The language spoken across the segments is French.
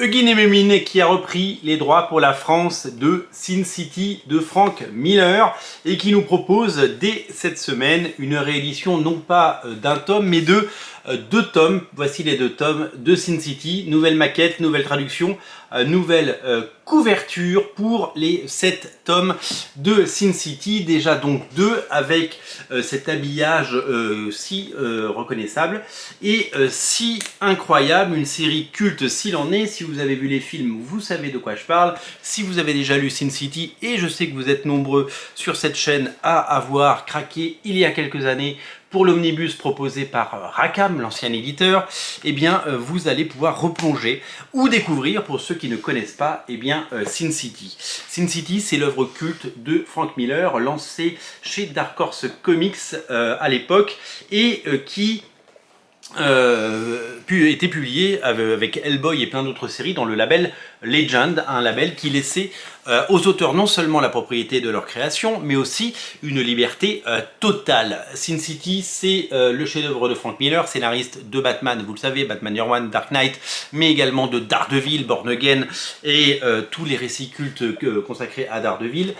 Eugene et Mémine qui a repris les droits pour la France de Sin City de Frank Miller et qui nous propose dès cette semaine une réédition non pas d'un tome mais de 2 tomes. Voici les 2 tomes de Sin City, nouvelle maquette, nouvelle traduction, nouvelle couverture pour les 7 tomes de Sin City, déjà donc 2 avec cet habillage si reconnaissable et si incroyable, une série culte s'il en est. Si vous avez vu les films, vous savez de quoi je parle. Si vous avez déjà lu Sin City, et je sais que vous êtes nombreux sur cette chaîne à avoir craqué il y a quelques années pour l'omnibus proposé par Rackham, l'ancien éditeur, eh bien vous allez pouvoir replonger ou découvrir, pour ceux qui ne connaissent pas, eh bien Sin City. Sin City, c'est l'œuvre culte de Frank Miller, lancée chez Dark Horse Comics à l'époque, et qui été publié avec Hellboy et plein d'autres séries dans le label Legend, un label qui laissait aux auteurs non seulement la propriété de leur création, mais aussi une liberté totale. Sin City, c'est le chef-d'œuvre de Frank Miller, scénariste de Batman, vous le savez, Batman Year One, Dark Knight, mais également de Daredevil, Born Again, et tous les récits cultes consacrés à Daredevil.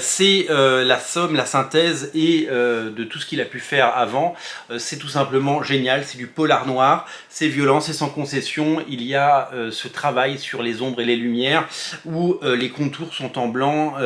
C'est la somme, la synthèse et de tout ce qu'il a pu faire avant. C'est tout simplement génial, c'est du polar noir, c'est violent, c'est sans concession. Il y a ce travail sur les ombres et les lumières où les contours sont en blanc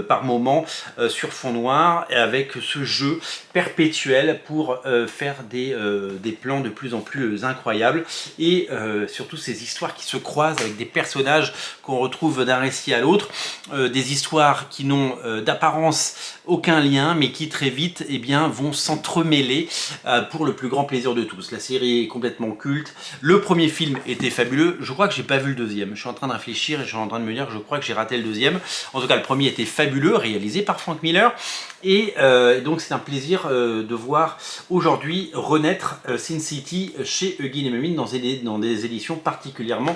par moments sur fond noir, et avec ce jeu perpétuel pour faire des plans de plus en plus incroyables et surtout ces histoires qui se croisent avec des personnages qu'on retrouve d'un récit à l'autre, des histoires qui n'ont d'apparence aucun lien mais qui très vite eh bien, vont s'entremêler pour le plus grand plaisir de tous. La série est complètement culte. Le premier film était fabuleux. Je crois que j'ai pas vu le deuxième. Je suis en train de réfléchir et je suis en train de me dire que je crois que j'ai raté le deuxième. En tout cas, le premier était fabuleux, réalisé par Frank Miller. Et donc c'est un plaisir de voir aujourd'hui renaître Sin City chez Eugene et Mémine dans des éditions particulièrement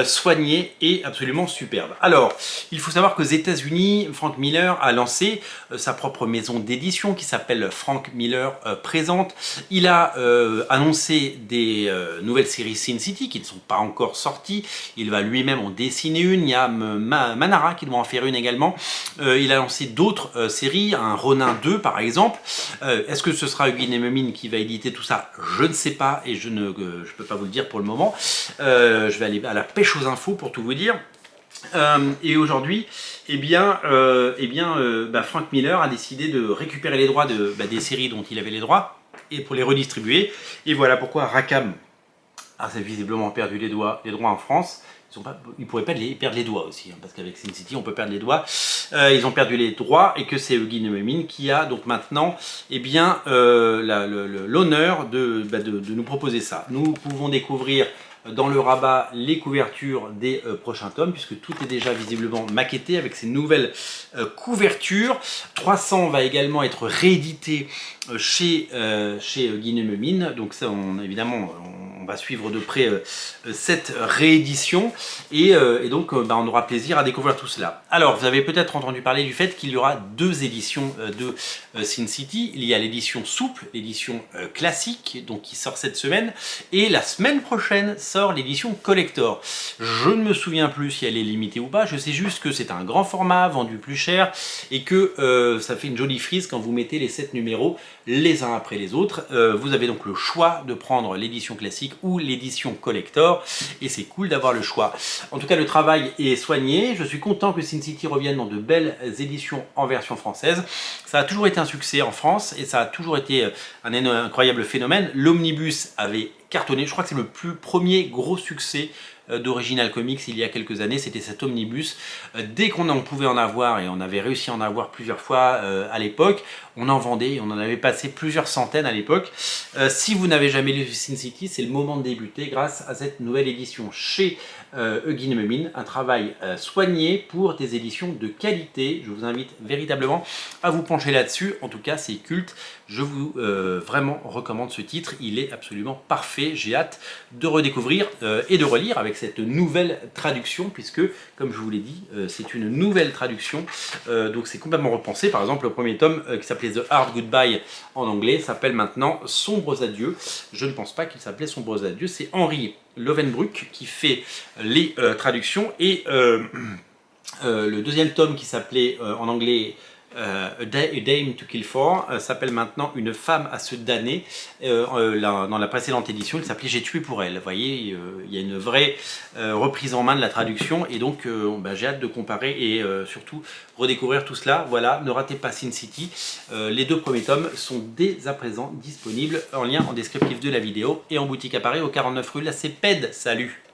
soignées et absolument superbes. Alors, il faut savoir qu'aux États-Unis, Frank Miller a lancé sa propre maison d'édition qui s'appelle Frank Miller Présente. Il a annoncé des nouvelles séries Sin City qui ne sont pas encore sorties. Il va lui-même en dessiner une. Il y a Manara qui doit en faire une également. Il a lancé d'autres séries, un Ronin 2 par exemple. Est-ce que ce sera Eugene et Mémine qui va éditer tout ça? Je ne sais pas et je peux pas vous le dire pour le moment. Je vais aller à la pêche aux infos pour tout vous dire. Et aujourd'hui, Frank Miller a décidé de récupérer les droits des séries dont il avait les droits et pour les redistribuer. Et voilà pourquoi Rackham a visiblement perdu les droits en France. Ils pourraient pas perdre les doigts aussi, hein, parce qu'avec Sin City on peut perdre les doigts. Ils ont perdu les droits et que c'est Eugene et Mémine qui a donc maintenant l'honneur de nous proposer ça. Nous pouvons découvrir dans le rabat les couvertures des prochains tomes, puisque tout est déjà visiblement maquetté avec ces nouvelles couvertures. 300 va également être réédité chez Eugene et Mémine, donc ça évidemment on va suivre de près cette réédition et donc on aura plaisir à découvrir tout cela. Alors vous avez peut-être entendu parler du fait qu'il y aura 2 éditions de Sin City. Il y a l'édition souple, l'édition classique donc qui sort cette semaine, et la semaine prochaine sort l'édition collector. Je ne me souviens plus si elle est limitée ou pas, je sais juste que c'est un grand format vendu plus cher et que ça fait une jolie frise quand vous mettez les 7 numéros les uns après les autres. Vous avez donc le choix de prendre l'édition classique ou l'édition collector et c'est cool d'avoir le choix. En tout cas, le travail est soigné. Je suis content que Sin City revienne dans de belles éditions en version française. Ça a toujours été un succès en France et ça a toujours été un incroyable phénomène. L'omnibus avait cartonné. Je crois que c'est le premier gros succès d'Original Comics il y a quelques années, c'était cet omnibus. Dès qu'on en pouvait en avoir, et on avait réussi à en avoir plusieurs fois à l'époque, on en vendait, on en avait passé plusieurs centaines à l'époque. Si vous n'avez jamais lu Sin City, c'est le moment de débuter grâce à cette nouvelle édition chez Eugene et Mémine, un travail soigné pour des éditions de qualité. Je vous invite véritablement à vous pencher là-dessus. En tout cas, c'est culte. Je vous vraiment recommande ce titre. Il est absolument parfait. J'ai hâte de redécouvrir et de relire avec cette nouvelle traduction, puisque, comme je vous l'ai dit, c'est une nouvelle traduction. Donc c'est complètement repensé. Par exemple, le premier tome qui s'appelait The Hard Goodbye en anglais s'appelle maintenant Sombres Adieux. Je ne pense pas qu'il s'appelait Sombres Adieux. C'est Henry Lovenbruck qui fait les traductions, et le deuxième tome qui s'appelait en anglais A Dame to Kill For s'appelle maintenant Une femme à se damner. Dans la précédente édition, il s'appelait J'ai tué pour elle. Vous voyez, il y a une vraie reprise en main de la traduction, et donc j'ai hâte de comparer et surtout redécouvrir tout cela. Voilà, ne ratez pas Sin City. Les 2 premiers tomes sont dès à présent disponibles en lien en descriptif de la vidéo et en boutique à Paris au 49 rue La Cépède. Salut!